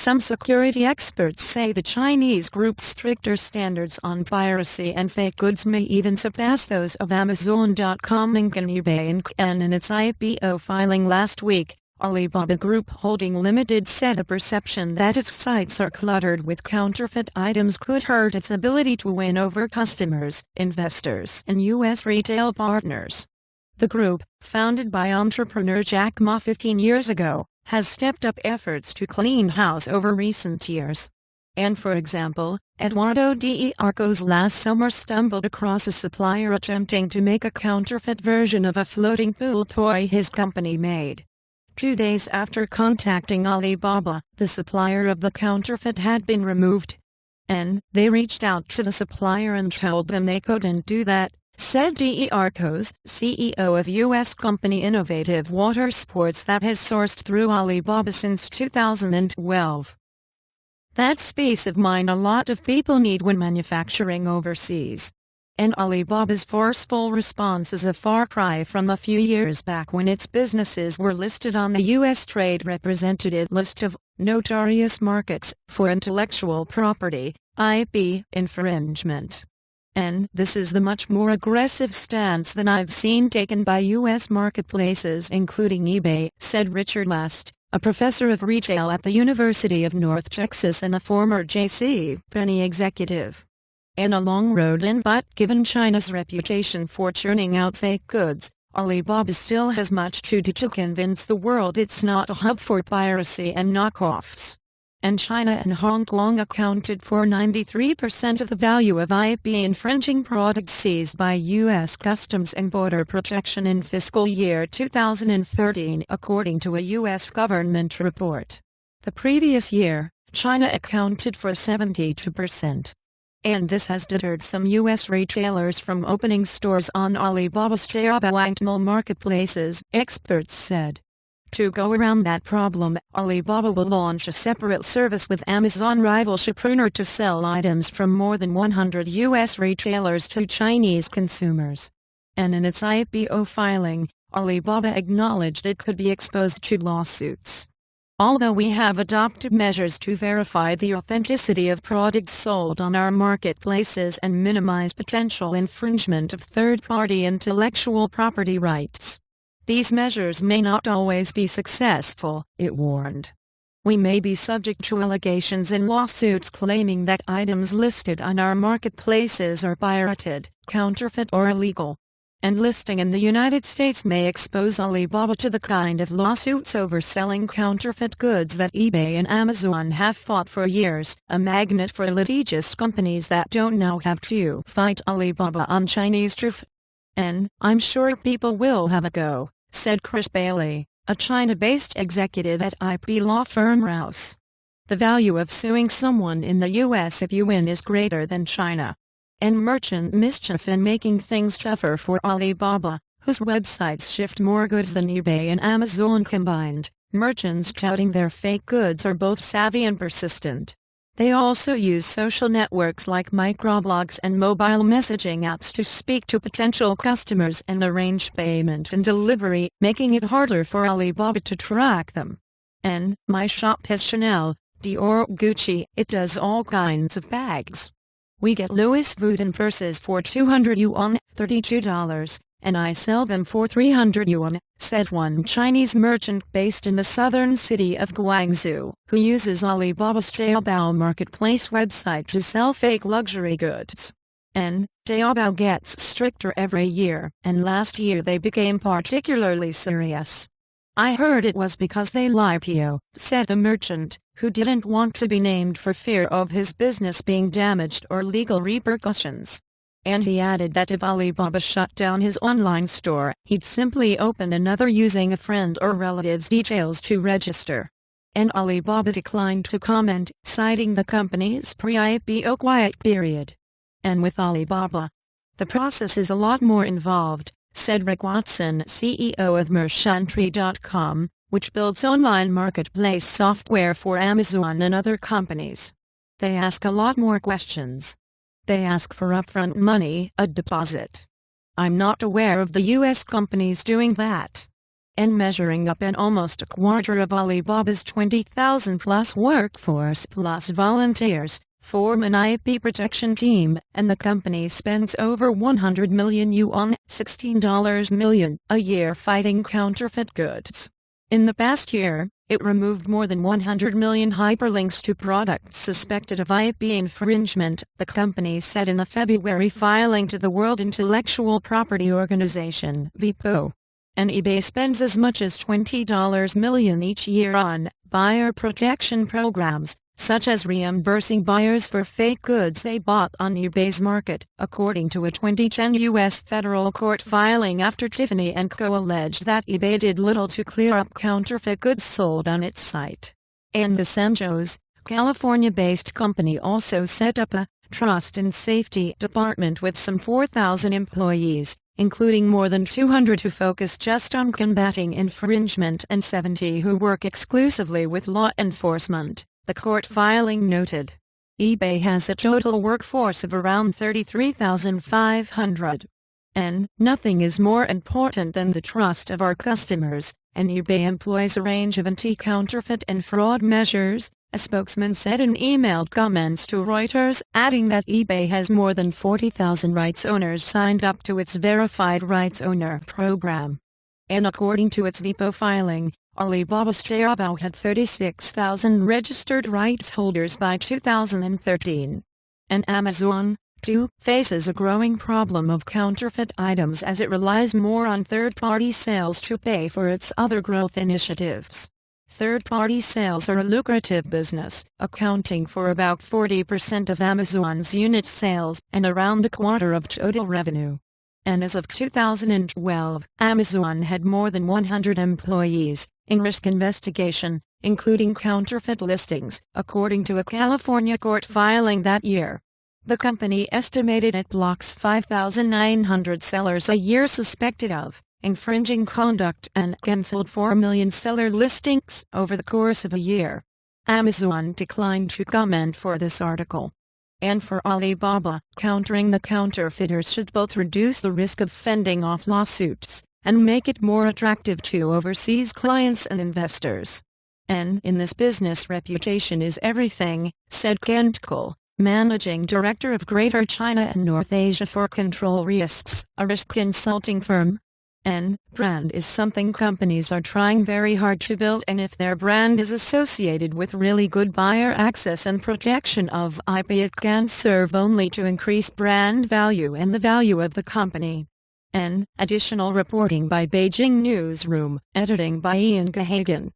Some security experts say the Chinese group's stricter standards on piracy and fake goods may even surpass those of Amazon.com and eBay. And in its IPO filing last week, Alibaba Group Holding Limited said a perception that its sites are cluttered with counterfeit items could hurt its ability to win over customers, investors, and U.S. retail partners. The group, founded by entrepreneur Jack Ma 15 years ago, has stepped up efforts to clean house over recent years. And for example, Eduardo de Arcos last summer stumbled across a supplier attempting to make a counterfeit version of a floating pool toy his company made. 2 days after contacting Alibaba, the supplier of the counterfeit had been removed. And they reached out to the supplier and told them they couldn't do that, said de Arcos, CEO of U.S. company Innovative Water Sports that has sourced through Alibaba since 2012. That's peace of mind a lot of people need when manufacturing overseas. And Alibaba's forceful response is a far cry from a few years back when its businesses were listed on the U.S. Trade Representative list of notorious markets for intellectual property, IP, infringement. And this is the much more aggressive stance than I've seen taken by U.S. marketplaces including eBay, said Richard Last, a professor of retail at the University of North Texas and a former J.C. Penney executive. And a long road in, but given China's reputation for churning out fake goods, Alibaba still has much to do to convince the world it's not a hub for piracy and knockoffs. And China and Hong Kong accounted for 93% of the value of IP infringing products seized by U.S. Customs and Border Protection in fiscal year 2013 according to a U.S. government report. The previous year, China accounted for 72%. And this has deterred some U.S. retailers from opening stores on Alibaba's Taobao and Tmall marketplaces, experts said. To go around that problem, Alibaba will launch a separate service with Amazon rival Shopper to sell items from more than 100 U.S. retailers to Chinese consumers. And in its IPO filing, Alibaba acknowledged it could be exposed to lawsuits. Although we have adopted measures to verify the authenticity of products sold on our marketplaces and minimize potential infringement of third-party intellectual property rights, these measures may not always be successful, it warned. We may be subject to allegations and lawsuits claiming that items listed on our marketplaces are pirated, counterfeit or illegal. And listing in the United States may expose Alibaba to the kind of lawsuits over selling counterfeit goods that eBay and Amazon have fought for years, a magnet for litigious companies that don't now have to fight Alibaba on Chinese turf. And I'm sure people will have a go, said Chris Bailey, a China-based executive at IP law firm Rouse. The value of suing someone in the U.S. if you win is greater than China. And merchant mischief in making things tougher for Alibaba, whose websites shift more goods than eBay and Amazon combined. Merchants touting their fake goods are both savvy and persistent. They also use social networks like microblogs and mobile messaging apps to speak to potential customers and arrange payment and delivery, making it harder for Alibaba to track them. And my shop has Chanel, Dior, Gucci, it does all kinds of bags. We get Louis Vuitton purses for 200 yuan, $32, and I sell them for 300 yuan, said one Chinese merchant based in the southern city of Guangzhou, who uses Alibaba's Taobao marketplace website to sell fake luxury goods. And Taobao gets stricter every year, and last year they became particularly serious. I heard it was because they IPO, said the merchant, who didn't want to be named for fear of his business being damaged or legal repercussions. And he added that if Alibaba shut down his online store, he'd simply open another using a friend or relative's details to register. And Alibaba declined to comment, citing the company's pre-IPO quiet period. And with Alibaba, the process is a lot more involved, said Rick Watson, CEO of Merchantry.com, which builds online marketplace software for Amazon and other companies. They ask a lot more questions. They ask for upfront money, a deposit. I'm not aware of the U.S. companies doing that. and measuring up in almost a quarter of Alibaba's 20,000-plus workforce plus volunteers, form an IP protection team, and the company spends over 100 million yuan $16 million a year fighting counterfeit goods. In the past year, it removed more than 100 million hyperlinks to products suspected of IP infringement, the company said in a February filing to the World Intellectual Property Organization (WIPO). And eBay spends as much as $20 million each year on buyer protection programs, such as reimbursing buyers for fake goods they bought on eBay's market, according to a 2010 U.S. federal court filing after Tiffany & Co. alleged that eBay did little to clear up counterfeit goods sold on its site. And the San Jose, California-based company also set up a trust and safety department with some 4,000 employees, including more than 200 who focus just on combating infringement and 70 who work exclusively with law enforcement, the court filing noted. eBay has a total workforce of around 33,500. And nothing is more important than the trust of our customers, and eBay employs a range of anti-counterfeit and fraud measures, a spokesman said in emailed comments to Reuters, adding that eBay has more than 40,000 rights owners signed up to its Verified Rights Owner program. And according to its WIPO filing, Alibaba's Taobao had 36,000 registered rights holders by 2013. And Amazon, too, faces a growing problem of counterfeit items as it relies more on third-party sales to pay for its other growth initiatives. Third-party sales are a lucrative business, accounting for about 40% of Amazon's unit sales and around a quarter of total revenue. And as of 2012, Amazon had more than 100 employees in risk investigation, including counterfeit listings, according to a California court filing that year. The company estimated it blocks 5,900 sellers a year suspected of infringing conduct and canceled 4 million seller listings over the course of a year. Amazon declined to comment for this article. And for Alibaba, countering the counterfeiters should both reduce the risk of fending off lawsuits and make it more attractive to overseas clients and investors. And in this business, reputation is everything, said Kent Cole, Managing Director of Greater China and North Asia for Control Risks, a risk consulting firm. And brand is something companies are trying very hard to build, and if their brand is associated with really good buyer access and protection of IP, it can serve only to increase brand value and the value of the company. And additional reporting by Beijing Newsroom, editing by Ian Gahagan.